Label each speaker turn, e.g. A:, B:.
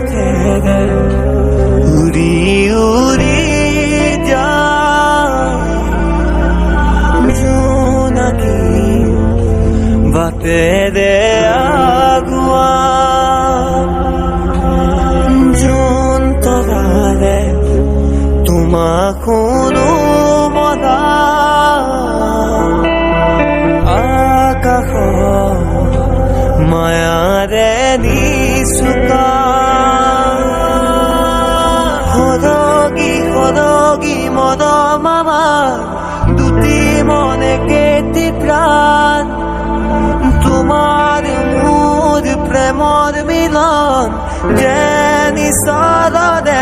A: থেকে উড়ি উড়ি যায় জোনাকি বাতে দে আগুয়া জোন তরালে তোমাক শুনো মনা আকাশ মায়াৰে নিচুকা সৰগী সৰগী মন মামা দুটি মনে কেটি প্ৰাণ তোমাৰ মোৰ প্ৰেমৰ মিলন যে নিচলনে